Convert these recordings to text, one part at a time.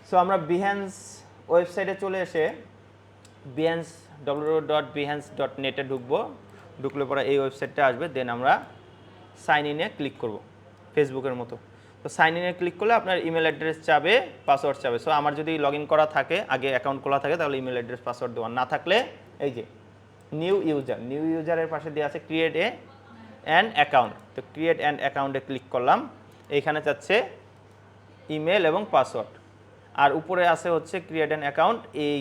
So আমরা Behance ওয়েবসাইটে চলে এসে বিহ্যান্স www.behance.net এ ঢুকবো। ঢুকলে পরে এই ওয়েবসাইটটা আসবে, দেন আমরা সাইন ইনে ক্লিক করব ফেসবুকের মতো। তো সাইন ইনে ক্লিক করলে আপনার ইমেল অ্যাড্রেস চাবে, পাসওয়ার্ড চাবে। সো আমার যদি লগ ইন করা থাকে, আগে অ্যাকাউন্ট খোলা থাকে, তাহলে ইমেল অ্যাড্রেস পাসওয়ার্ড দেওয়া, না থাকলে এই যে নিউ ইউজারের পাশে দেওয়া আছে ক্রিয়েট অ্যান অ্যাকাউন্ট। তো ক্রিয়েট অ্যান অ্যাকাউন্টে ক্লিক করলাম। এইখানে চাচ্ছে ইমেল এবং পাসওয়ার্ড, আর উপরে আছে হচ্ছে ক্রিয়েট অ্যান অ্যাকাউন্ট। এই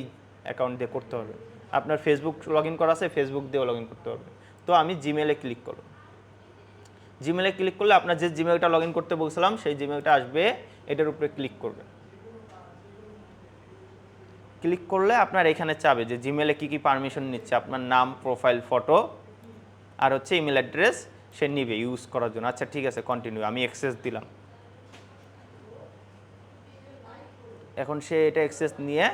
অ্যাকাউন্ট দিয়ে করতে হবে। আপনার ফেসবুক লগ ইন করা আছে, ফেসবুক দিয়েও লগ ইন করতে হবে। তো আমি জিমেলে ক্লিক করব। জিমেলে ক্লিক করলে আপনার যে জিমেলটা লগ ইন করতে বলছিলাম সেই জিমেলটা আসবে, এটার উপরে ক্লিক করবে। ক্লিক করলে আপনার এখানে চাবে যে জিমেলে কী কী পারমিশন নিচ্ছে, আপনার নাম, প্রোফাইল ফটো আর হচ্ছে ইমেল অ্যাড্রেস সে নিবে ইউজ করার জন্য। আচ্ছা ঠিক আছে, কন্টিনিউ, আমি অ্যাক্সেস দিলাম। এখন সে এটা অ্যাক্সেস নিয়ে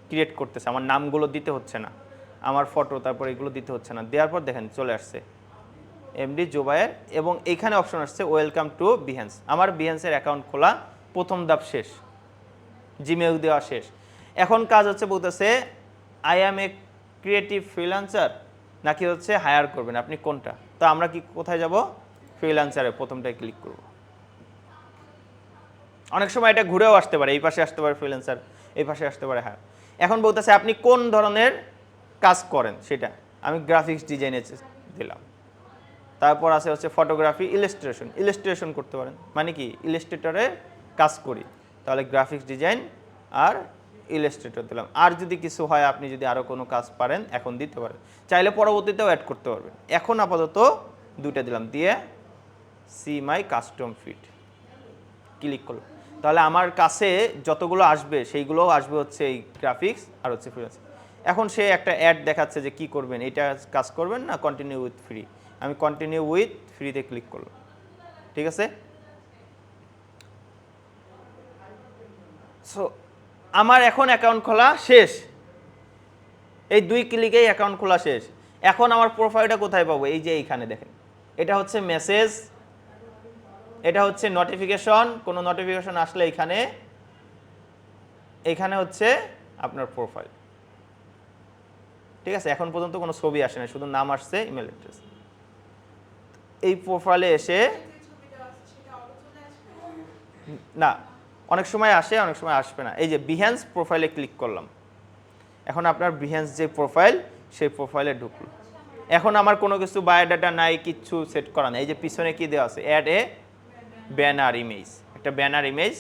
ক্রিয়েট করতেছে, আমার নামগুলো দিতে হচ্ছে না, আমার ফটো তারপর এগুলো দিতে হচ্ছে না। দেওয়ার পর দেখেন চলে আসছে এমডি জোবায়ের, এবং এইখানে অপশন আসছে ওয়েলকাম টু বিহ্যান্স। আমার বিহ্যান্সের অ্যাকাউন্ট খোলা প্রথম ধাপ শেষ, জিমেল দেওয়া শেষ। এখন কাজ হচ্ছে বলতেছে I am A creative freelancer, নাকি হচ্ছে হায়ার করবেন, আপনি কোনটা? তো আমরা কি কোথায় যাব? ফ্রিল্যান্সারে প্রথমটায় ক্লিক করব। অনেক সময় এটা ঘুরেও আসতে পারে, এই পাশে আসতে পারে ফ্রিল্যান্সার, এই পাশে আসতে পারে হায়ার। এখন বলতেছে আপনি কোন ধরনের কাজ করেন সেটা, আমি গ্রাফিক্স ডিজাইনে দিলাম। তারপর আছে হচ্ছে ফটোগ্রাফি, ইলাস্ট্রেশন করতে পারেন, মানে কি ইলাস্ট্রেটরে কাজ করি, তাহলে গ্রাফিক্স ডিজাইন আর ইলাস্ট্রেটর দিলাম। আর যদি কিছু হয়, আপনি যদি আরও কোনো কাজ পারেন এখন দিতে পারেন, চাইলে পরবর্তীতেও অ্যাড করতে পারবেন। এখন আপাতত দুইটা দিলাম, দিয়ে সি মাই কাস্টম ফিট ক্লিক করলাম। তাহলে আমার কাছে যতগুলো আসবে সেইগুলোও আসবে হচ্ছে এই গ্রাফিক্স আর হচ্ছে ফ্রিল্যান্স। এখন সে একটা অ্যাড দেখাচ্ছে যে কি করবেন, এটা কাজ করবেন না কন্টিনিউ উইথ ফ্রি। আমি কন্টিনিউ উইথ ফ্রিতে ক্লিক করলাম। ঠিক আছে, সো আমার এখন অ্যাকাউন্ট খোলা শেষ, এই 2 ক্লিকেই অ্যাকাউন্ট খোলা শেষ। এখন আমার প্রোফাইলটা কোথায় পাবো? এই যে এইখানে দেখেন, এটা হচ্ছে মেসেজ, এটা হচ্ছে নোটিফিকেশন। কোনো নোটিফিকেশন আসলে এইখানে হচ্ছে আপনার প্রোফাইল। ঠিক আছে, এখন পর্যন্ত কোনো ছবি আসে না, শুধু নাম আসছে, ইমেল অ্যাড্রেস। এই প্রোফাইলে এসে না, অনেক সময় আসে, অনেক সময় আসবে না। এই যে বিহ্যান্স প্রোফাইলে ক্লিক করলাম, এখন আপনার বিহ্যান্স যে প্রোফাইল সেই প্রোফাইলে ঢুকলো। এখন আমার কোনো কিছু বায়োডাটা নাই, কিচ্ছু সেট করা নাই। এই যে পিছনে কি দেওয়া আছে, অ্যাড এ ব্যানার ইমেজ, একটা ব্যানার ইমেজ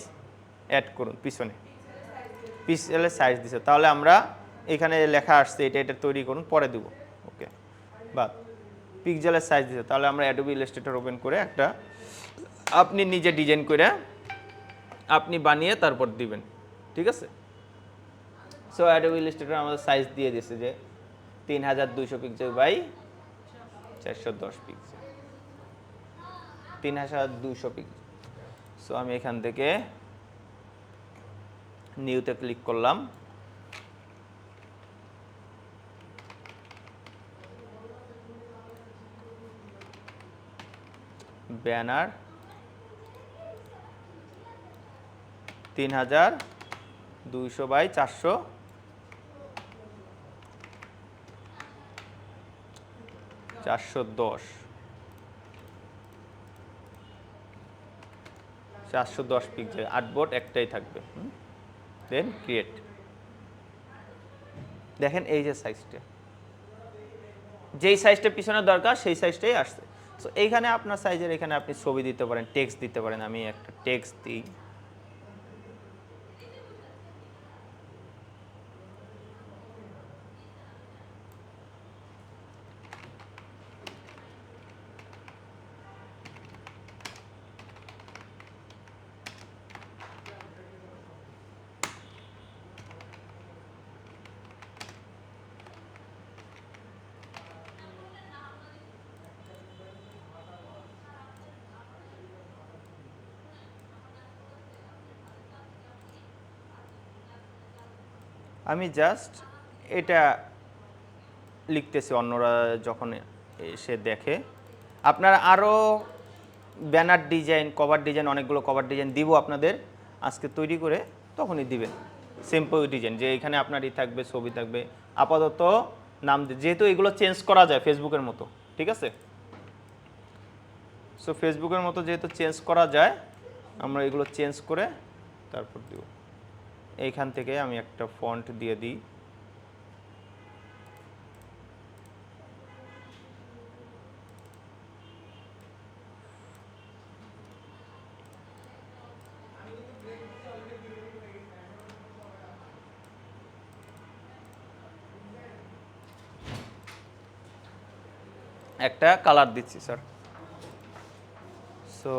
অ্যাড করুন পিছনে, পিক্সেলের সাইজ দিছে। তাহলে আমরা এখানে লেখা আসছে এটা তৈরি করুন, পরে দেবো, ওকে। বা পিক্সেলের সাইজ দিছে, তাহলে আমরা অ্যাডোবি ইলাস্ট্রেটর ওপেন করে একটা আপনি নিজে ডিজাইন করে আপনি বানিয়ে তারপর দিবেন। ঠিক আছে, সো অ্যাডোবি ইলাস্ট্রেটর আমাদের সাইজ দিয়ে দিয়েছে যে 3200 pixel by 410 pixel, 3200 pixel. So আমি এখান থেকে নিউতে ক্লিক করলাম। ব্যানার 3200 বাই 410, 410 পিক্সেল, আর্টবোর্ড একটাই থাকবে। Then create. দেখেন এই যে সাইজটা, যেই সাইজটা পিছনে দরকার সেই সাইজটাই আসছে। সো এইখানে আপনার সাইজের এখানে আপনি ছবি দিতে পারেন, টেক্সট দিতে পারেন। আমি একটা টেক্সট দিই, আমি জাস্ট এটা লিখতেছি, অন্যরা যখন এসে দেখে। আপনারা আরও ব্যানার ডিজাইন, কভার ডিজাইন, অনেকগুলো কভার ডিজাইন দিব আপনাদের আজকে তৈরি করে, তখনই দিবেন। সিম্পল ডিজাইন, যে এখানে আপনারই থাকবে, ছবি থাকবে, আপাতত নাম যেহেতু এগুলো চেঞ্জ করা যায় ফেসবুকের মতো, ঠিক আছে। সো ফেসবুকের মতো যেহেতু চেঞ্জ করা যায়, আমরা এগুলো চেঞ্জ করে তারপর দিব। এইখান থেকে আমি একটা ফন্ট দিয়ে দিই। একটা কালার দিচ্ছি স্যার। সো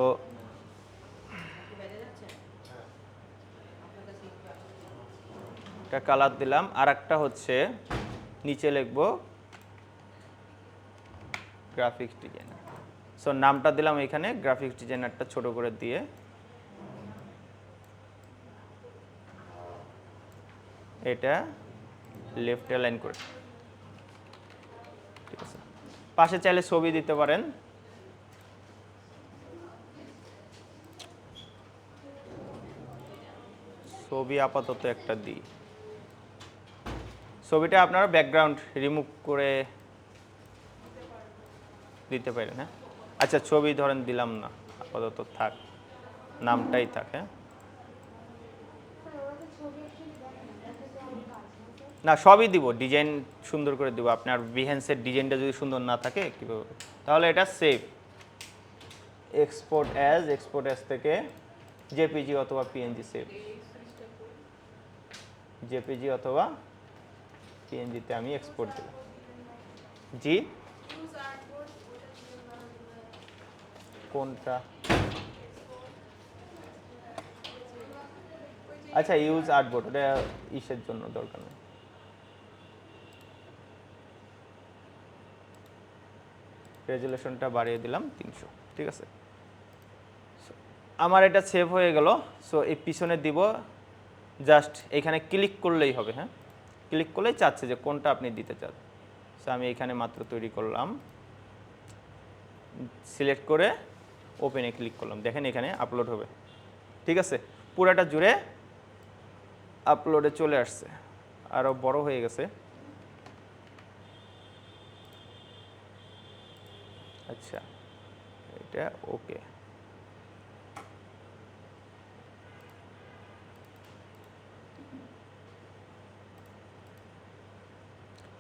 একটা কালার দিলাম, আর একটা হচ্ছে নিচে লিখবো গ্রাফিক্স ডিজাইনার। সো নামটা দিলাম এখানে গ্রাফিক্স ডিজাইনারটা ছোট করে দিয়ে, এটা লেফট অ্যালাইন করে, ঠিক আছে। পাশে চাইলে ছবি দিতে পারেন। ছবি আপাতত একটা দিই। ছবিটা আপনারা ব্যাকগ্রাউন্ড রিমুভ করে দিতে পারেন, হ্যাঁ। আচ্ছা ছবি ধরেন দিলাম না, আপাতত থাক, নামটাই থাক, হ্যাঁ। না সবই দিব, ডিজাইন সুন্দর করে দিব। আপনার বিহেন্সের ডিজাইনটা যদি সুন্দর না থাকে কীভাবে, তাহলে এটা সেভ এক্সপোর্ট অ্যাজ থেকে জেপিজি অথবা পিএনজি সেভ, জেপিজি অথবা পিএনজিতে আমি এক্সপোর্ট দেব। জি কোনটা? আচ্ছা ইউজ আর্টবোর্ড, ওটা ইসের জন্য দরকার নেই। রেজুলেশনটা বাড়িয়ে দিলাম 300, ঠিক আছে। আমার এটা সেভ হয়ে গেল। সো এই পিছনে দিব, জাস্ট এখানে ক্লিক করলেই হবে, হ্যাঁ। ক্লিক করলেই চাচ্ছে যে কোনটা আপনি দিতে চান। সো আমি এখানে মাত্র তৈরি করলাম, সিলেক্ট করে ওপেনে ক্লিক করলাম, দেখেন এখানে আপলোড হবে, ঠিক আছে। পুরাটা জুড়ে আপলোডে চলে আসছে, আরও বড় হয়ে গেছে। আচ্ছা এটা ওকে।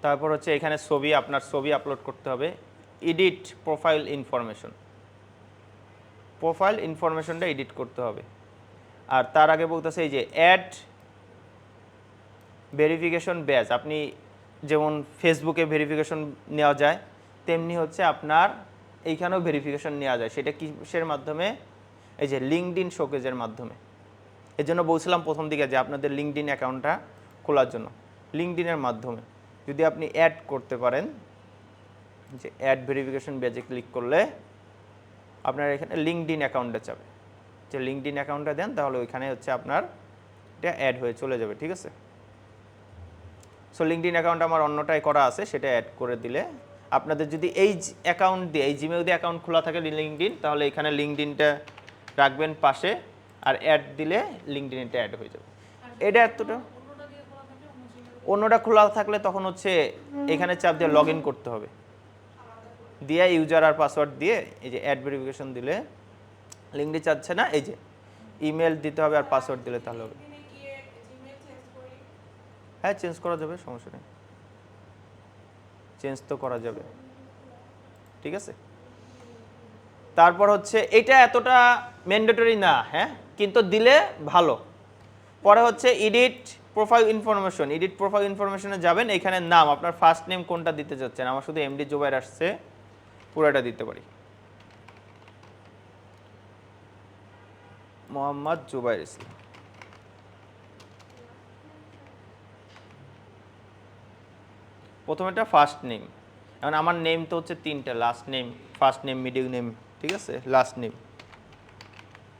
তারপর হচ্ছে এখানে ছবি, আপনার ছবি আপলোড করতে হবে। এডিট প্রোফাইল ইনফরমেশন, প্রোফাইল ইনফরমেশনটা এডিট করতে হবে। আর তার আগে বলতেছে এই যে অ্যাড ভেরিফিকেশন ব্যাজ, আপনি যেমন ফেসবুকে ভেরিফিকেশন নেওয়া যায়, তেমনি হচ্ছে আপনার এইখানেও ভেরিফিকেশন নেওয়া যায়। সেটা কিসের মাধ্যমে? এই যে লিঙ্কডইন শোকেজের মাধ্যমে। এর জন্য বলছিলাম প্রথম দিকে যে আপনাদের লিঙ্কডইন অ্যাকাউন্টটা খোলার জন্য লিঙ্কডইনের মাধ্যমে যদি আপনি অ্যাড করতে পারেন, যে অ্যাড ভেরিফিকেশন ব্যাজে ক্লিক করলে আপনার এখানে লিঙ্কডইন অ্যাকাউন্টে যাবে। যে লিঙ্কডইন অ্যাকাউন্টটা দেন তাহলে ওইখানে হচ্ছে আপনার এটা অ্যাড হয়ে চলে যাবে, ঠিক আছে। সো লিঙ্কডইন অ্যাকাউন্ট আমার অন্যটাই করা আছে, সেটা অ্যাড করে দিলে আপনাদের যদি এই অ্যাকাউন্ট দিয়ে, এই জিমেল দিয়ে অ্যাকাউন্ট খোলা থাকে লিঙ্কডইন, তাহলে এখানে লিঙ্কডইনটা রাখবেন পাশে, আর অ্যাড দিলে লিঙ্কডইনটা অ্যাড হয়ে যাবে। এটা এতটা অন্যটা খোলা থাকলে তখন হচ্ছে এখানে চাপ দিয়ে লগ ইন করতে হবে, দিয়ে ইউজার আর পাসওয়ার্ড দিয়ে এই যে অ্যাড ভেরিফিকেশন দিলে লিঙ্কডইন চাচ্ছে না, এই যে ইমেল দিতে হবে আর পাসওয়ার্ড দিলে তাহলে হবে। হ্যাঁ চেঞ্জ করা যাবে, সমস্যা নেই, চেঞ্জ তো করা যাবে, ঠিক আছে। তারপর হচ্ছে এটা এতটা ম্যান্ডেটরি না, হ্যাঁ, কিন্তু দিলে ভালো। পরে হচ্ছে edit profile information, edit profile ইনফরমেশনে যাবেন, এখানে নাম আপনার ফার্স্ট নেম কোনটা দিতে চাচ্ছেন। আমার শুধু এমডি জুবাইর আসছে, পুরোটা দিতে পারি, মোহাম্মদ জুবাইর ইসলাম। প্রথমেটা ফার্স্ট নেম, এখন আমার নেম তো হচ্ছে তিনটা, last name, first name, middle name, ঠিক আছে, লাস্ট নেম,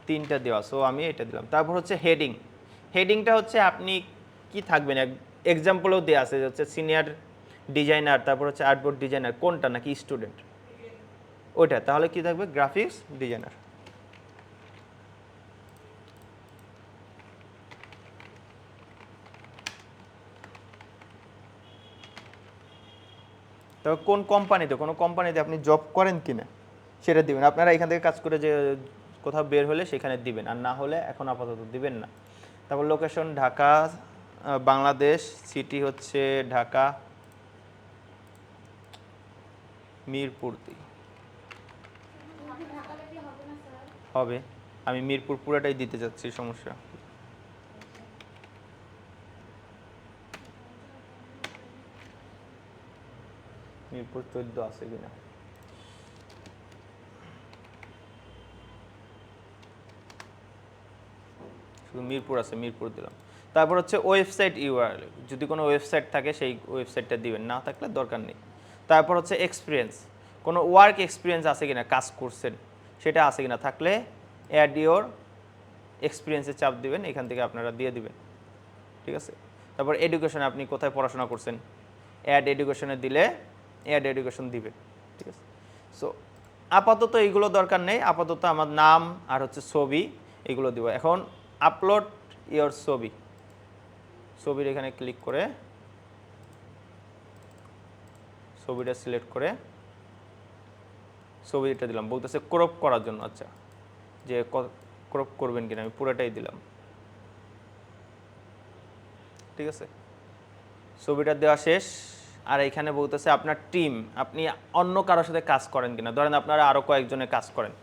তিনটা দেওয়া। সো আমি এটা দিলাম। তারপর হচ্ছে হেডিং, হেডিংটা হচ্ছে আপনি কি থাকবেন, এক্সাম্পলও দেওয়া আছে হচ্ছে সিনিয়র ডিজাইনার, তারপর হচ্ছে আর্টবোর্ড ডিজাইনার, কোনটা নাকি স্টুডেন্ট ওইটা, তাহলে কি থাকবে গ্রাফিক্স ডিজাইনার। তবে কোন কোম্পানিতে, কোনো কোম্পানিতে আপনি জব করেন কিনা সেটা দিবেন। আপনারা এখান থেকে কাজ করে যে কোথাও বের হলে সেখানে দিবেন, আর না হলে এখন আপাতত দিবেন না। তারপর লোকেশন ঢাকা, বাংলাদেশ, সিটি হচ্ছে ঢাকা, মিরপুর হবে। আমি মিরপুর পুরোটাই দিতে যাচ্ছি, সমস্যা। মিরপুর 14 আছে কিনা, শুধু মিরপুর আছে, মিরপুর দিলাম। তারপর হচ্ছে ওয়েবসাইট ইউআরএল, যদি কোনো ওয়েবসাইট থাকে সেই ওয়েবসাইটটা দিবেন, না থাকলে দরকার নেই। তারপর হচ্ছে এক্সপিরিয়েন্স, কোনো ওয়ার্ক এক্সপিরিয়েন্স আছে কিনা, কাজ করছেন সেটা আছে কিনা, থাকলে অ্যাড ইওর এক্সপিরিয়েন্সে চাপ দিবেন, এখান থেকে আপনারা দিয়ে দিবেন, ঠিক আছে। তারপর এডুকেশন, আপনি কোথায় পড়াশোনা করছেন, অ্যাড এডুকেশনে দিলে অ্যাড এডুকেশন দিবে, ঠিক আছে। সো আপাতত এইগুলো দরকার নেই, আপাতত আমার নাম আর হচ্ছে ছবি এগুলো দিব। এখন আপলোড ইওর ছবি, ছবির এখানে ক্লিক করে ছবিটা সিলেক্ট করে ছবিটা দিলাম, বলতেছে ক্রপ করার জন্য। আচ্ছা, যে ক্রপ করবেন কিনা, আমি পুরোটাই দিলাম, ঠিক আছে। ছবিটা দেওয়া শেষ। আর এখানে বলতেছে আপনার টিম, আপনি অন্য কারোর সাথে কাজ করেন কিনা। ধরেন আপনারা আরও কয়েকজনে কাজ করেন,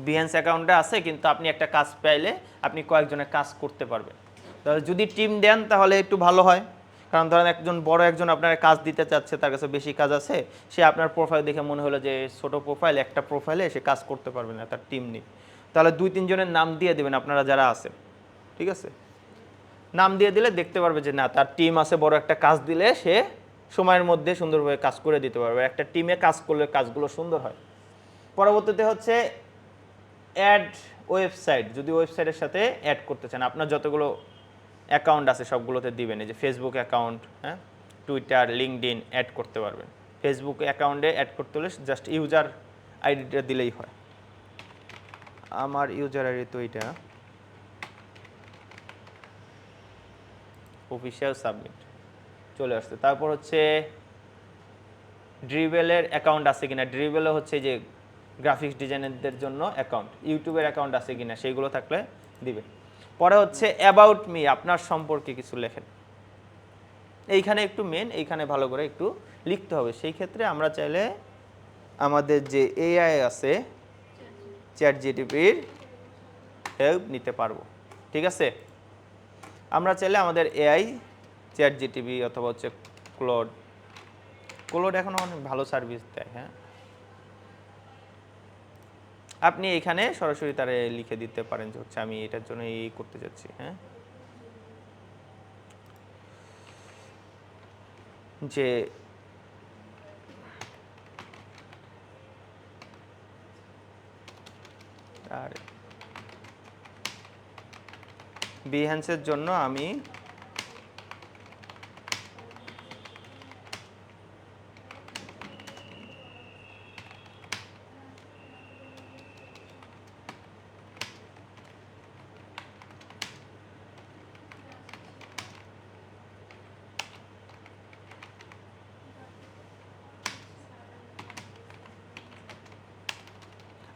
বিহেন্স অ্যাকাউন্টে আছে, কিন্তু আপনি একটা কাজ পাইলে আপনি কয়েকজনে কাজ করতে পারবেন। তাহলে যদি টিম দেন তাহলে একটু ভালো হয়, কারণ ধরেন একজন আপনার কাজ দিতে চাচ্ছে, তার কাছে বেশি কাজ আছে, সে আপনার প্রোফাইল দেখে মনে হলো যে ছোট প্রোফাইল, একটা প্রোফাইলে সে কাজ করতে পারবে না, তার টিম নেই। তাহলে 2-3 জনের নাম দিয়ে দেবেন আপনারা যারা আছেন, ঠিক আছে। নাম দিয়ে দিলে দেখতে পারবে যে না, তার টিম আছে, বড় একটা কাজ দিলে সে সময়ের মধ্যে সুন্দরভাবে কাজ করে দিতে পারবে। একটা টিমে কাজ করলে কাজগুলো সুন্দর হয়। পরবর্তীতে হচ্ছে অ্যাড ওয়েবসাইট, যদি ওয়েবসাইটের সাথে অ্যাড করতে চান, আপনার যতগুলো অ্যাকাউন্ট আছে সবগুলোতে দিবেন। এই যে ফেসবুক অ্যাকাউন্ট, হ্যাঁ, টুইটার, লিঙ্কডইন অ্যাড করতে পারবেন। ফেসবুক অ্যাকাউন্টে অ্যাড করতে হলে জাস্ট ইউজার আইডিটা দিলেই হয়। আমার ইউজার আইডি তো এইটা, অফিসিয়াল সাবমিট চলে আসছে। তারপর হচ্ছে ড্রিবেলের অ্যাকাউন্ট আছে কিনা, ড্রিবেলও হচ্ছে যে গ্রাফিক্স ডিজাইনারদের জন্য অ্যাকাউন্ট, ইউটিউবের অ্যাকাউন্ট আছে কিনা সেইগুলো থাকলে দিবে। পরে হচ্ছে অ্যাবাউট মি, আপনার সম্পর্কে কিছু লেখেন। এইখানে একটু মেন, এইখানে ভালো করে একটু লিখতে হবে। সেই ক্ষেত্রে আমরা চাইলে আমাদের যে এআই আছে, চ্যাট জিটিপির হেল্প নিতে পারবো, ঠিক আছে। আমরা চাইলে আমাদের এআই, চ্যাট জিটিপি অথবা হচ্ছে ক্লোড এখনও অনেক ভালো সার্ভিস দেয়, হ্যাঁ। আপনি এখানে সরাসরি তারে লিখে দিতে পারেন যে হচ্ছে আমি এটার জন্য এই করতে যাচ্ছি, হ্যাঁ, যে আর বিহেন্সের জন্য আমি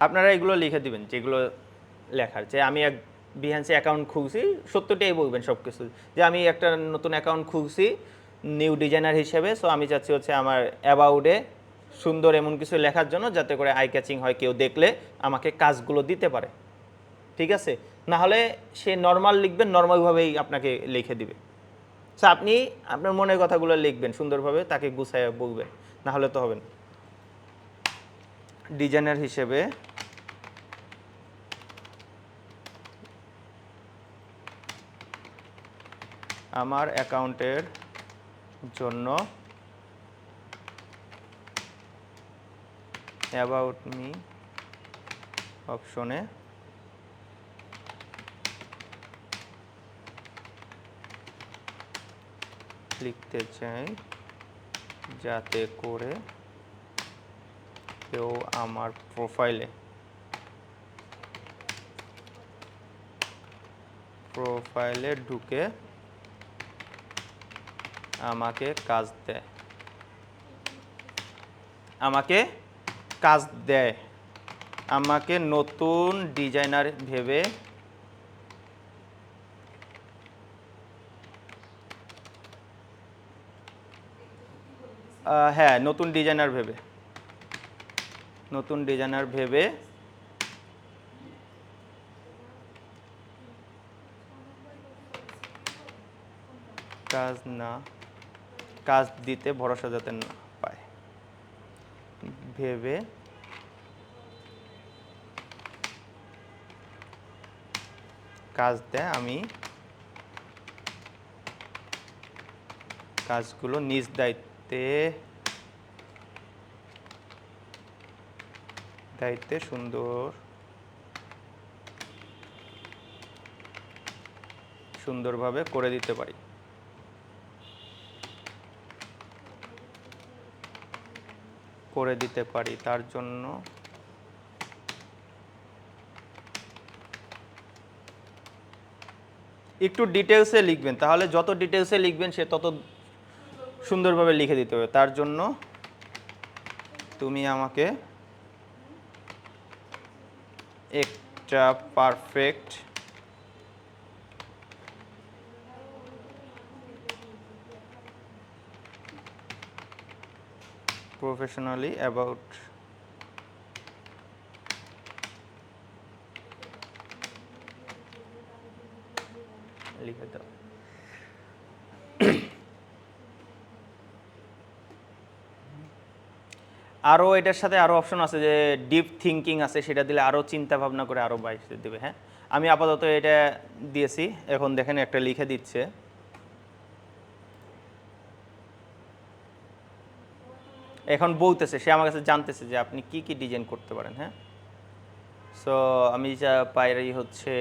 আপনারা এগুলো লিখে দিবেন, যেগুলো লেখার, যে আমি এক বিহেন্সে অ্যাকাউন্ট খুলছি, সত্যটাই বলবেন সব কিছু, যে আমি একটা নতুন অ্যাকাউন্ট খুলছি নিউ ডিজাইনার হিসেবে। সো আমি চাচ্ছি হচ্ছে আমার অ্যাবাউটে সুন্দর এমন কিছু লেখার জন্য যাতে করে আই ক্যাচিং হয়, কেউ দেখলে আমাকে কাজগুলো দিতে পারে, ঠিক আছে। না হলে সে নর্মাল লিখবেন, নর্মালভাবেই আপনাকে লিখে দিবে। সো আপনি আপনার মনের কথাগুলো লিখবেন সুন্দরভাবে, তাকে গুছায় বলবেন, না হলে তো হবে না। ডিজাইনার হিসেবে আমার অ্যাকাউন্টের জন্য অ্যাবাউট মি অপশনে লিখতে চাই যাতে করে কেউ আমার প্রোফাইলে ঢুকে আমাকে কাজ দেয়। আমাকে কাজ দেয়, আমাকে নতুন ডিজাইনার ভেবে হ্যাঁ নতুন ডিজাইনার ভেবে কাজ দিতে ভরসা যাতে না পায় ভেবে কাজ দেয়, আমি কাজগুলো নিজ দায়িত্বে সুন্দরভাবে করে দিতে পারি। তার জন্য একটু ডিটেলসে লিখবেন, তাহলে যত ডিটেলসে লিখবেন সে তত সুন্দরভাবে লিখে দিতে হবে। তার জন্য তুমি আমাকে একটা পারফেক্ট প্রফেশনালি অ্যাবাউট লিখে দাও। আরও এটার সাথে আরও অপশন আছে যে ডিপ থিঙ্কিং আছে, সেটা দিলে আরও চিন্তা ভাবনা করে আরও 22 দেবে। হ্যাঁ আমি আপাতত এটা দিয়েছি, এখন দেখেন একটা লিখে দিচ্ছে। এখন বলতেছে, সে আমার কাছে জানতেছে যে আপনি কি কি ডিজাইন করতে পারেন। হ্যাঁ সো আমি যা পাইরি হচ্ছে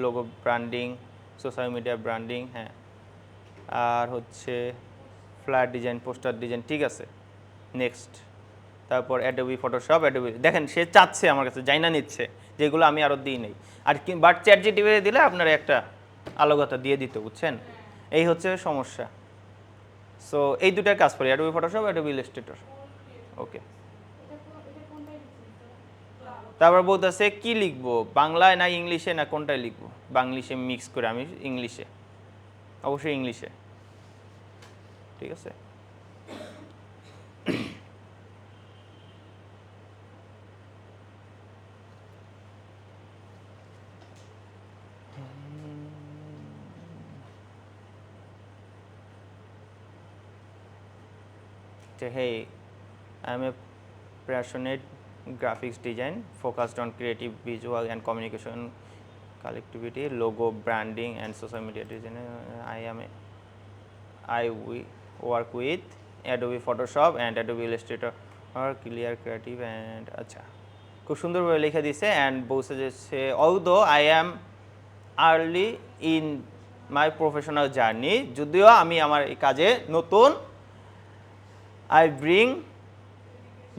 logo branding, social media branding, হ্যাঁ আর হচ্ছে ফ্ল্যাট ডিজাইন, পোস্টার ডিজাইন, ঠিক আছে নেক্সট। তারপর অ্যাডোবি ফটোশপ, অ্যাডোবি দেখেন সে চাচ্ছে আমার কাছে, জাইনা নিচ্ছে যেগুলো আমি আরও দিই নেই। আর বাট চ্যাট জিপিটি দিলে আপনার একটা আলোকতা দিয়ে দিতে, বুঝছেন, এই হচ্ছে সমস্যা। সো এই দুটার কাজ করি, অ্যাডোবি ফটোশপ, অ্যাডোবি ইলাস্ট্রেটর। ওকে, তারপর বলতেছে কি লিখবো, বাংলায় না ইংলিশে না কোনটায় লিখবো? বাংলিশে মিক্স করে, আমি ইংলিশে, অবশ্যই ইংলিশে, ঠিক আছে। Hey, I'm a passionate graphics design focused on creative visual and communication collectivity, logo branding and social media design. I work with Adobe Photoshop and Adobe Illustrator or Clear Creative and আচ্ছা খুব সুন্দরভাবে লিখে দিয়েছে। And বলছে যে সে although I am early in my professional journey, যদিও আমি আমার এই কাজে নতুন, I bring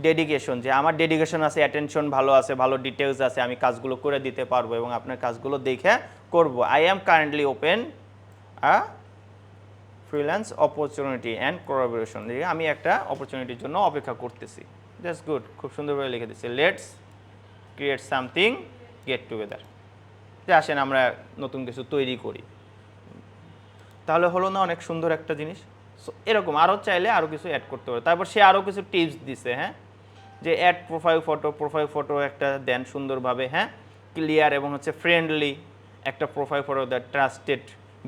ডেডিকেশন, যে আমার ডেডিকেশন আছে, অ্যাটেনশন ভালো আছে, ভালো ডিটেলস আছে, আমি কাজগুলো করে দিতে পারবো এবং আপনার কাজগুলো দেখে করব। I am currently open a freelance opportunity and collaboration, আমি একটা অপরচুনিটির জন্য অপেক্ষা করতেছি। জাস্ট গুড, খুব সুন্দরভাবে লিখে দিচ্ছে। Let's create something, get together, যে আসেন আমরা নতুন কিছু তৈরি করি। তাহলে হলো না অনেক সুন্দর একটা জিনিস? এরকম আরও চাইলে আরও কিছু অ্যাড করতে পারে। তারপর সে আরও কিছু টিপস দিছে, হ্যাঁ যে অ্যাড প্রোফাইল ফটো একটা দেন সুন্দরভাবে, হ্যাঁ ক্লিয়ার এবং হচ্ছে ফ্রেন্ডলি একটা প্রোফাইল ফটো দ্যাট ট্রাস্টেড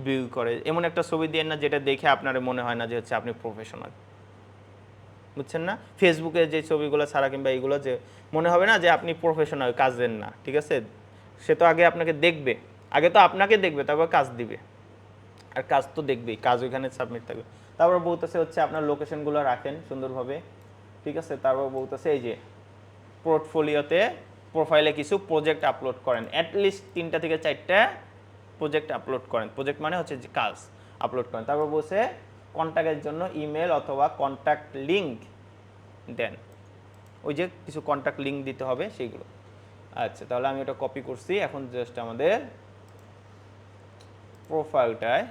বিল করে, এমন একটা ছবি দিয়ে না যেটা দেখে আপনার মনে হয় না যে হচ্ছে আপনি প্রফেশনাল, বুঝছেন না? ফেসবুকে যে ছবিগুলো ছাড়া কিংবা এইগুলো যে মনে হবে না যে আপনি প্রফেশনাল, কাজের না, ঠিক আছে। সে তো আগে আপনাকে দেখবে, আগে তো আপনাকে দেখবে, তারপর কাজ দিবে, আর কাজ তো দেখবেই, কাজ ওইখানে সাবমিট থাকবে। তারপর বলতেছে হচ্ছে আপনার লোকেশনগুলো রাখেন সুন্দরভাবে, ঠিক আছে। তারপর বলতেছে এই যে পোর্টফোলিওতে, প্রোফাইলে কিছু প্রজেক্ট আপলোড করেন, অ্যাটলিস্ট 3টা থেকে 4টা প্রজেক্ট আপলোড করেন, প্রজেক্ট মানে হচ্ছে যে কাজ আপলোড করেন। তারপর বলছে কন্ট্যাক্টের জন্য ইমেল অথবা কন্ট্যাক্ট লিঙ্ক দেন, ওই যে কিছু কন্ট্যাক্ট লিঙ্ক দিতে হবে সেইগুলো। আচ্ছা তাহলে আমি ওটা কপি করছি, এখন জাস্ট আমাদের প্রোফাইলটায়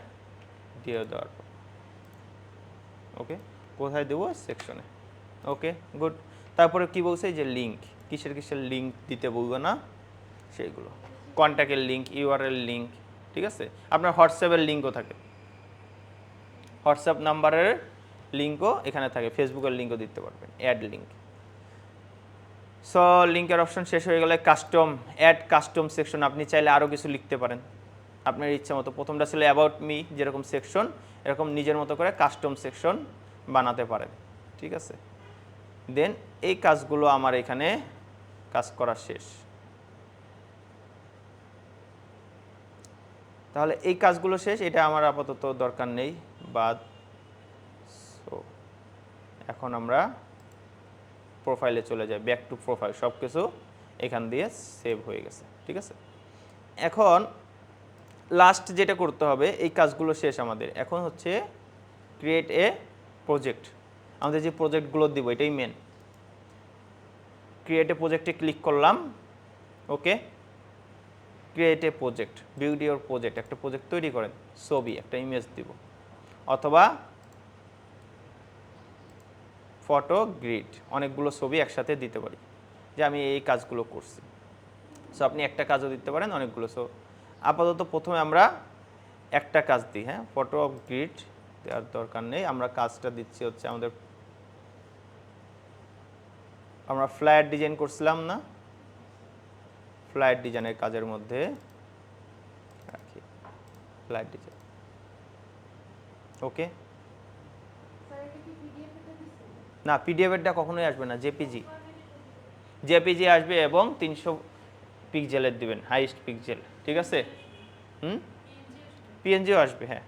দিয়ে দেওয়ার পর, ওকে কোথায় দেবো? সেকশনে। Okay good. তারপরে কি বলছে যে লিঙ্ক, কিসের কিসের লিঙ্ক দিতে বলবো না সেইগুলো, কন্ট্যাক্টের লিঙ্ক, ইউআরএল লিঙ্ক, ঠিক আছে। আপনার হোয়াটসঅ্যাপের লিঙ্কও থাকে, হোয়াটসঅ্যাপ নাম্বারের লিঙ্কও এখানে থাকে, ফেসবুকের লিঙ্কও দিতে পারবেন, অ্যাড লিঙ্ক। সো লিঙ্কের অপশন শেষ হয়ে গেলে কাস্টম, অ্যাড কাস্টম সেকশন, আপনি চাইলে আরও কিছু লিখতে পারেন আপনার ইচ্ছা মতো। প্রথমটা ছিল অ্যাবাউট মি যেরকম সেকশন, এরকম নিজের মতো করে কাস্টম সেকশন বানাতে পারেন, ঠিক আছে। দেন এই কাজগুলো আমার এখানে কাজ করা শেষ। তাহলে এই কাজগুলো শেষ, এটা আমার আপাতত দরকার নেই, বাদ। সো এখন আমরা প্রোফাইলে চলে যাই, ব্যাক টু প্রোফাইল, সব কিছু এখান দিয়ে সেভ হয়ে গেছে, ঠিক আছে। এখন লাস্ট যেটা করতে হবে, এই কাজগুলো শেষ আমাদের, এখন হচ্ছে ক্রিয়েট এ প্রজেক্ট। আমাদের যে প্রজেক্টগুলো দিব এটাই মেন। ক্রিয়েট এ প্রজেক্টে ক্লিক করলাম, okay. Create a project, build your project, একটা প্রজেক্ট তৈরি করেন, ছবি, একটা ইমেজ দিব, অথবা ফটো, গ্রিড, অনেকগুলো ছবি একসাথে দিতে পারি যে আমি এই কাজগুলো করছি। সো আপনি একটা কাজও দিতে পারেন, অনেকগুলো। সো আপাতত প্রথমে আমরা একটা কাজ দিই, হ্যাঁ, ফটো অফ গ্রিড দেওয়ার দরকার নেই। আমরা কাজটা দিচ্ছি হচ্ছে আমাদের, আমরা ফ্ল্যাট ডিজাইন করছিলাম না, ফ্ল্যাট ডিজাইনের কাজের মধ্যে রাখি ফ্ল্যাট ডিজাইন, ওকে। না, পিডিএফেরটা কখনোই আসবে না, জেপিজি, জেপিজি আসবে এবং 300 পিক্সেলের দিবেন, হাইস্ট পিক্সেল, ঠিক আছে। পিএনজিও আসবে, হ্যাঁ,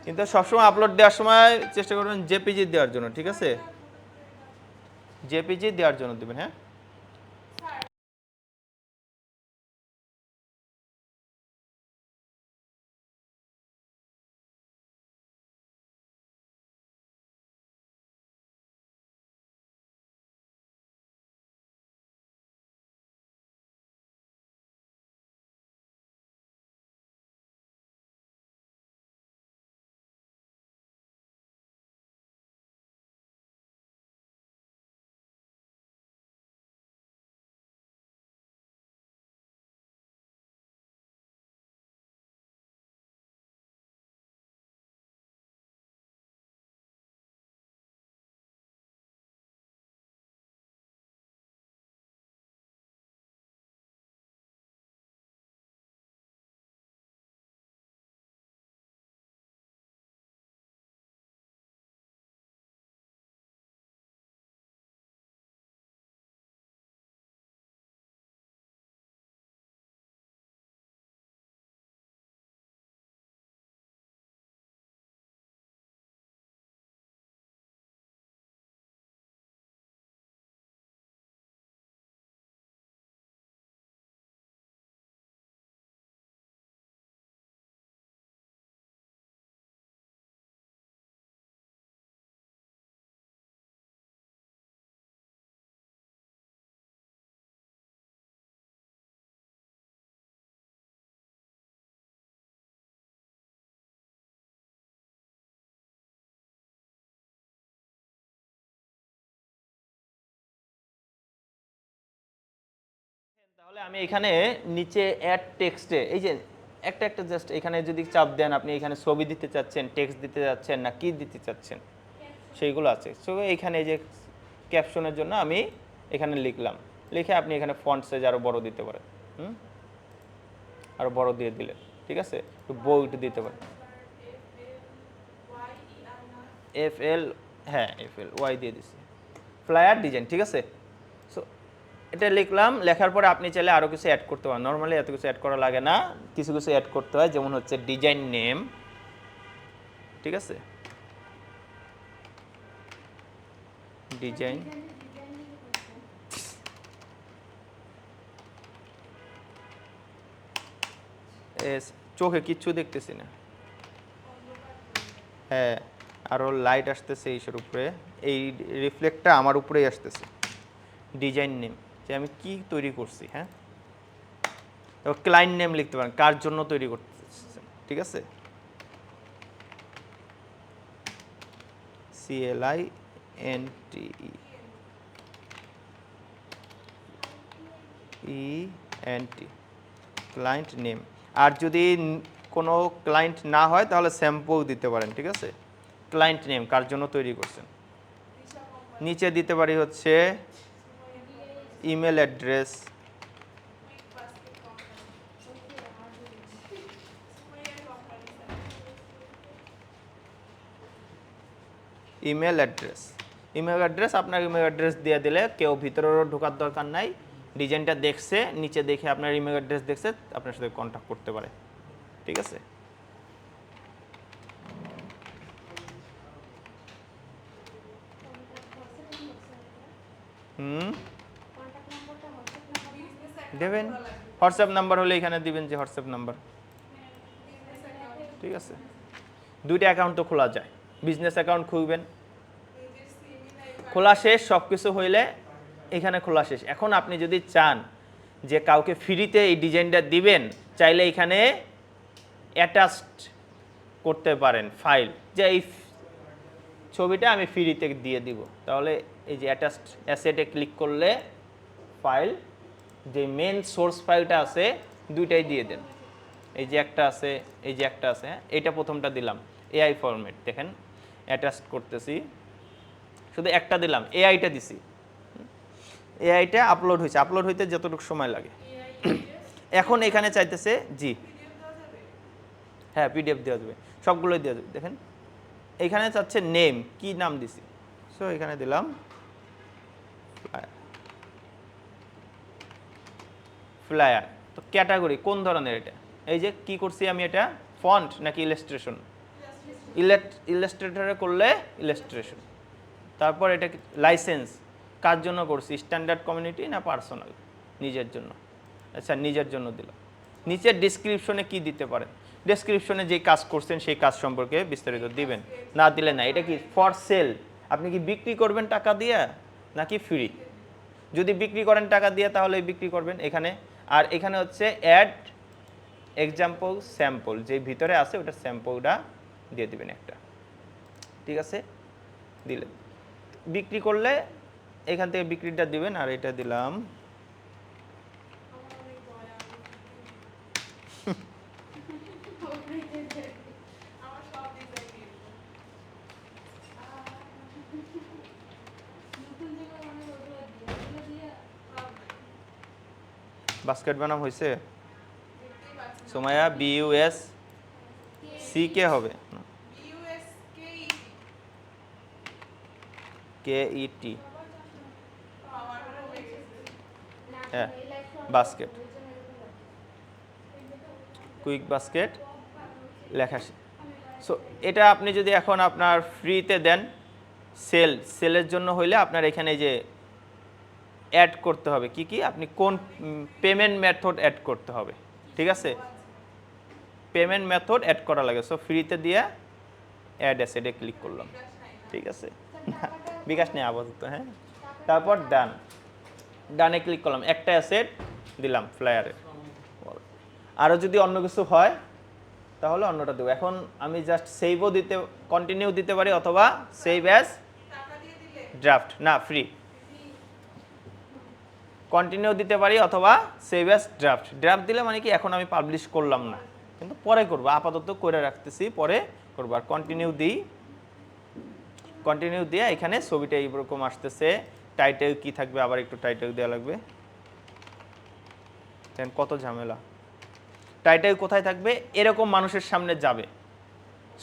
কিন্তু সবসময় আপলোড দেওয়ার সময় চেষ্টা করবেন জেপিজি দেওয়ার জন্য, ঠিক আছে, জেপিজি দেওয়ার জন্য দেবেন, হ্যাঁ। তাহলে আমি এখানে নিচে অ্যাড টেক্সটে, এই যে একটা একটা জাস্ট এখানে যদি চাপ দেন, আপনি এখানে ছবি দিতে চাচ্ছেন, টেক্সট দিতে চাচ্ছেন, না কি দিতে চাচ্ছেন সেইগুলো আছে। সো এইখানে এই যে ক্যাপশনের জন্য আমি এখানে লিখলাম, লিখে আপনি এখানে ফন্ট সাইজ আরও বড় দিতে পারেন, আরও বড় দিয়ে দিলেন, ঠিক আছে, একটু বোল্ড দিতে পারেন, FL, হ্যাঁ FLY দিয়ে দিছি, ফ্লায়ার ডিজাইন, ঠিক আছে। সো এটা লিখলাম, লেখার পরে আপনি চাইলে আরও কিছু অ্যাড করতে পারেন। নর্মালি এত কিছু অ্যাড করা লাগে না, কিছু কিছু অ্যাড করতে হয়, যেমন হচ্ছে ডিজাইন নেম, ঠিক আছে, ডিজাইন, চোখে কিচ্ছু দেখতেছি না, হ্যাঁ, আরও লাইট আসতেছে এইসের উপরে, এই রিফ্লেক্টটা আমার উপরেই আসতেছে। ডিজাইন নেম, যে আমি কি তৈরি করছি, হ্যাঁ, এবার ক্লায়েন্ট নেম লিখতে পারেন, কার জন্য তৈরি করতেছেন, ঠিক আছে, CLINTE, ENT ক্লায়েন্ট নেম। আর যদি কোনো ক্লায়েন্ট না হয় তাহলে স্যাম্পল দিতে পারেন, ঠিক আছে। ক্লায়েন্ট নেম কার জন্য তৈরি করছেন। নিচে দিতে পারি হচ্ছে email address, email address. Email address আপনার ইমেল অ্যাড্রেস দিয়ে দিলে কেউ ভিতরেরও ঢোকার দরকার নাই, ডিজাইনটা দেখছে, নিচে দেখে আপনার ইমেল অ্যাড্রেস দেখছে, আপনার সাথে কন্ট্যাক্ট করতে পারে, ঠিক আছে। দেবেন হোয়াটসঅ্যাপ নাম্বার হলে এখানে দিবেন যে হোয়াটসঅ্যাপ নাম্বার, ঠিক আছে। দুইটা অ্যাকাউন্ট তো খোলা যায়, বিজনেস অ্যাকাউন্ট খুলবেন, খোলা শেষ, সব কিছু হইলে এখানে খোলা শেষ। এখন আপনি যদি চান যে কাউকে ফ্রিতে এই ডিজাইনটা দিবেন, চাইলে এখানে অ্যাটাচড করতে পারেন ফাইল, যে এই ছবিটা আমি ফ্রিতে দিয়ে দিব, তাহলে এই যে অ্যাটাচড অ্যাসেটে ক্লিক করলে ফাইল, যে মেন সোর্স ফাইলটা আছে দুইটাই দিয়ে দেন। এই যে একটা আছে, এই যে একটা আছে, এইটা প্রথমটা দিলাম এআই ফরম্যাট, দেখেন অ্যাটাচ করতেছি, শুধু একটা দিলাম, এআইটা দিছি, এআইটা আপলোড হয়েছে, আপলোড হইতে যতটুকু সময় লাগে। এখন এখানে চাইতেছে, জি হ্যাঁ পিডিএফ দেওয়া যাবে, সবগুলোই দেওয়া যাবে। দেখেন এখানে চাচ্ছে নেম, কি নাম দিছি, সো এখানে দিলাম ফ্লায়ার। তো ক্যাটাগরি কোন ধরনের, এটা এই যে কি করছি আমি, এটা ফন্ট নাকি ইলাস্ট্রেশন, ইলাস্ট্রেটরে করলে ইলাস্ট্রেশন। তারপর এটা লাইসেন্স কার জন্য করছি, স্ট্যান্ডার্ড কমিউনিটি না পার্সোনাল, নিজের জন্য, আচ্ছা নিজের জন্য দিলাম। নিচের ডিসক্রিপশনে কি দিতে পারেন, ডেসক্রিপশনে যে কাজ করছেন সেই কাজ সম্পর্কে বিস্তারিত দিবেন, না দিলে না। এটা কি ফর সেল, আপনি কি বিক্রি করবেন টাকা দিয়ে নাকি ফ্রি, যদি বিক্রি করেন টাকা দিয়ে তাহলে বিক্রি করবেন এখানে। আর এখানে হচ্ছে অ্যাড এক্সাম্পল স্যাম্পল, যে ভিতরে আছে ওটা স্যাম্পলটা দিয়ে দিবেন একটা, ঠিক আছে। দিলেন, বিক্রি করলে এখান থেকে বিক্রিটা দিবেন, আর এটা দিলাম বাস্কেট বানাম হয়েছে। সোমায়া BUS CK হবে, KET, হ্যাঁ বাস্কেট, কুইক বাস্কেট লেখা। সো এটা আপনি যদি এখন আপনার ফ্রিতে দেন, সেলের জন্য হইলে আপনার এখানে যে অ্যাড করতে হবে কি কি, আপনি কোন পেমেন্ট মেথড অ্যাড করতে হবে, ঠিক আছে, পেমেন্ট মেথড অ্যাড করা লাগে। সো ফ্রিতে দিয়ে অ্যাড অ্যাসেটে ক্লিক করলাম, ঠিক আছে। বিকাশ নেই আপাতত, হ্যাঁ। তারপর ডানে ক্লিক করলাম, একটা অ্যাসেট দিলাম ফ্লায়ারের। আরও যদি অন্য কিছু হয় তাহলে অন্যটা দেবো। এখন আমি জাস্ট সেভও দিতে, কন্টিনিউ দিতে পারি, অথবা সেভ অ্যাজ ড্রাফট, না ফ্রি, কন্টিনিউ দিতে পারি অথবা সেভ অ্যাজ ড্রাফট। ড্রাফট দিলে মানে কি এখন আমি পাবলিশ করলাম না, কিন্তু পরে করবো, আপাতত করে রাখতেছি, পরে করবো। আর কন্টিনিউ দিই, কন্টিনিউ দিয়ে এখানে ছবিটা এইরকম আসতেছে। টাইটেল কি থাকবে, আবার একটু টাইটেল দেওয়া লাগবে, দেন কত ঝামেলা। টাইটেল কোথায় থাকবে, এরকম মানুষের সামনে যাবে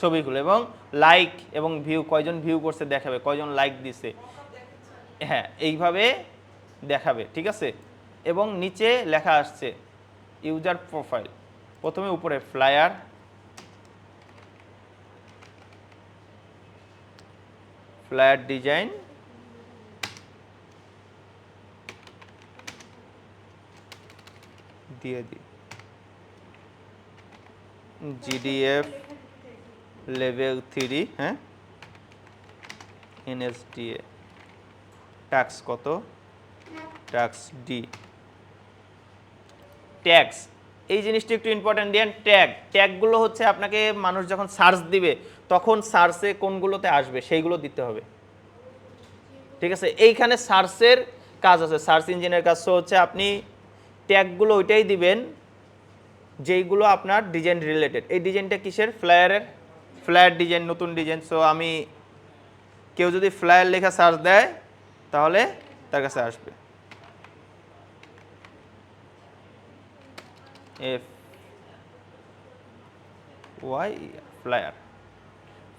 ছবিগুলো, এবং লাইক এবং ভিউ, কয়জন ভিউ করছে দেখাবে, কয়জন লাইক দিছে, হ্যাঁ এইভাবে দেখাবে, ঠিক আছে। এবং নিচে লেখা আসছে ইউজার প্রোফাইল, প্রথমে উপরে ফ্লায়ার, ফ্লায়ার ডিজাইন, দিয়ে দিই GDF লেভেল 3, হ্যাঁ NSDA, ট্যাক্স কত, ট্যাক্স ডি। ট্যাক্স এই জিনিসটা একটু ইম্পর্টেন্ট দেন। ট্যাগগুলো হচ্ছে আপনাকে মানুষ যখন সার্চ দিবে তখন সার্চে কোনগুলোতে আসবে সেইগুলো দিতে হবে, ঠিক আছে। এইখানে সার্চের কাজ আছে, সার্চ ইঞ্জিনের কাজ হচ্ছে আপনি ট্যাগগুলো ওইটাই দিবেন যেইগুলো আপনার ডিজাইন রিলেটেড। এই ডিজাইনটা কিসের? ফ্লায়ার ডিজাইন, নতুন ডিজাইন। সো আমি কেউ যদি ফ্লায়ার লেখা সার্চ দেয় তাহলে তার কাছে আসবে।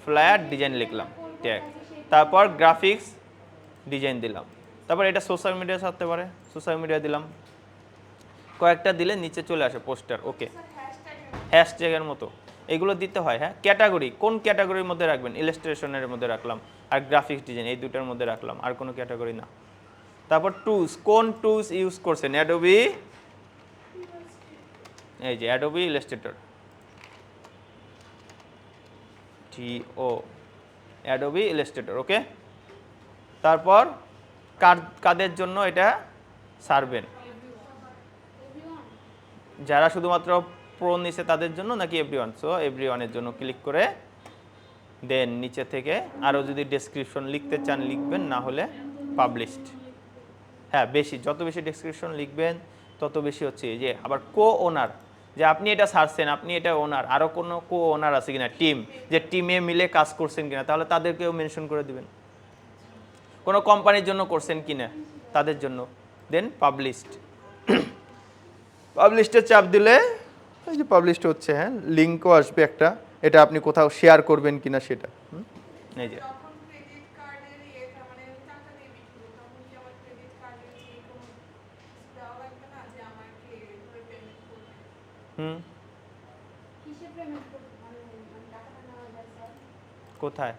ফ্লায়ার ডিজাইন লিখলাম ট্যাগ, তারপর গ্রাফিক্স ডিজাইন দিলাম, তারপর এটা সোশ্যাল মিডিয়া থাকতে পারে, সোশ্যাল মিডিয়া দিলাম। কয়েকটা দিলে নিচে চলে আসে পোস্টার। ওকে, হ্যাশট্যাগের মতো এগুলো দিতে হয়। হ্যাঁ, ক্যাটাগরি কোন ক্যাটাগরির মধ্যে রাখবেন? ইলাস্ট্রেশনের মধ্যে রাখলাম আর গ্রাফিক্স ডিজাইন, এই দুটার মধ্যে রাখলাম, আর কোনো ক্যাটাগরি না। তারপর টুলস, কোন টুলস ইউজ করছেন? অ্যাডোবি, এই যে অ্যাডোবি ইলাস্ট্রেটর, টিও, অ্যাডোবি ইলাস্ট্রেটর। ওকে, তারপর কাদের জন্য এটা সারবেন? যারা শুধুমাত্র প্রো নিছে তাদের জন্য নাকি এভরিওয়ান? সো এভরিওয়ানের জন্য ক্লিক করে দেন নিচে থেকে আরও যদি ডেসক্রিপশন লিখতে চান লিখবেন, না হলে পাবলিশড। হ্যাঁ, বেশি, যত বেশি ডেসক্রিপশন লিখবেন তত বেশি হচ্ছে। যে আবার কো ওনার, যে আপনি এটা ছাড়ছেন, আপনি এটা ওনার, আরও কোনো কো ওনার আছে কিনা, টিম, যে টিমে মিলে কাজ করছেন কিনা, তাহলে তাদেরকেও মেনশন করে দিবেন। কোনো কোম্পানির জন্য করছেন কিনা তাদের জন্য, দেন পাবলিশড। পাবলিশডে চাপ দিলে এই যে পাবলিশড হচ্ছে। হ্যাঁ, লিঙ্কও আসবে একটা, এটা আপনি কোথাও শেয়ার করবেন কিনা সেটা। এই যে কোথায়?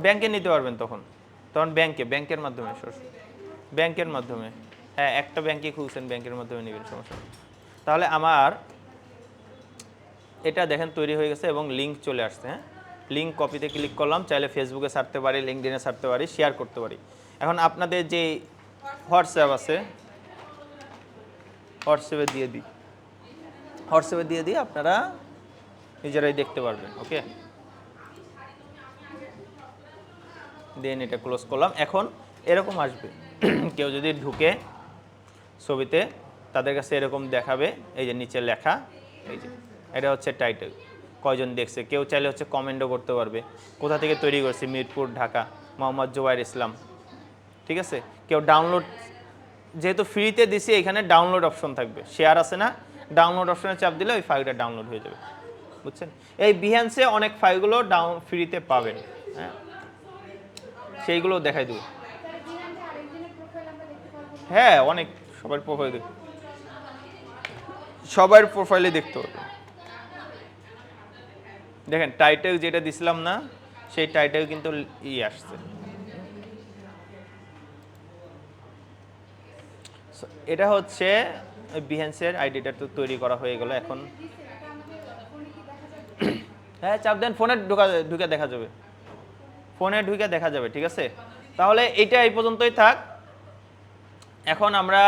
ব্যাংকে নিতে পারবেন তখন, ব্যাংকের মাধ্যমে, ব্যাংকের মাধ্যমে। হ্যাঁ, একটা ব্যাংকে খুলছেন, ব্যাংকের মাধ্যমে নেবেন, সমস্যা নেই। তাহলে আমার এটা দেখেন তৈরি হয়ে গেছে এবং লিঙ্ক চলে আসছে। হ্যাঁ, লিঙ্ক কপিতে ক্লিক করলাম, চাইলে ফেসবুকে ছাড়তে পারি, লিঙ্কডইনে ছাড়তে পারি, শেয়ার করতে পারি। এখন আপনাদের যে হোয়াটসঅ্যাপ আছে, হোয়াটসঅ্যাপে দিয়ে দিই, আপনারা নিজেরাই দেখতে পারবেন। ওকে, দেন এটা ক্লোজ করলাম। এখন এরকম আসবে, কেউ যদি ঢুকে ছবিতে তাদের কাছে এরকম দেখাবে, এই যে নিচে লেখা, এই যে এটা হচ্ছে টাইটেল, কয়জন দেখছে। কেউ চাইলে হচ্ছে কমেন্টও করতে পারবে, কোথা থেকে তৈরি করছে, মিরপুর, ঢাকা, মোহাম্মদ জোবাইর ইসলাম। ঠিক আছে, কেউ ডাউনলোড, যেহেতু ফ্রিতে দিছি এখানে ডাউনলোড অপশন থাকবে, শেয়ার আছে না, ডাউনলোড অপশনে চাপ দিলে ওই ফাইলটা ডাউনলোড হয়ে যাবে। বুঝছেন? এই বিহ্যান্সে অনেক ফাইলগুলো ফ্রিতে পাবেন। হ্যাঁ, সেইগুলো দেখাই দেবো। হ্যাঁ, অনেক, সবার প্রোফাইলে দেখতে হবে। দেখেন টাইটেল যেটা দিছিলাম না, সেই টাইটেল কিন্তু আসছে। এটা হচ্ছে বিহেন্সের আইডিটা তো তৈরি করা হয়ে গেল। এখন হ্যাঁ, চাপ দেন, ফোনে ঢুকে দেখা যাবে, ফোনে ঢুকে দেখা যাবে। ঠিক আছে, তাহলে এইটা এই পর্যন্তই থাক। এখন আমরা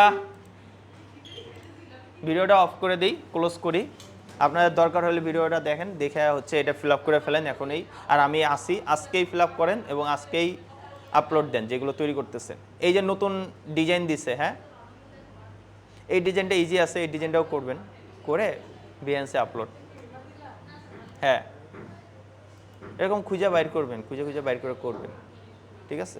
ভিডিওটা অফ করে দিই, ক্লোজ করি। আপনাদের দরকার হলে ভিডিওটা দেখেন, দেখে হচ্ছে এটা ফিল আপ করে ফেলেন এখনই। আর আমি আজকেই ফিল আপ করেন এবং আজকেই আপলোড দেন যেগুলো তৈরি করতেছেন। এই যে নতুন ডিজাইন দিছে, হ্যাঁ, এই ডিজাইনটা ইজি আছে, এই ডিজাইনটাও করবেন, করে বিহেন্সে আপলোড। হ্যাঁ, এরকম খুঁজে বাইর করে করবেন। ঠিক আছে।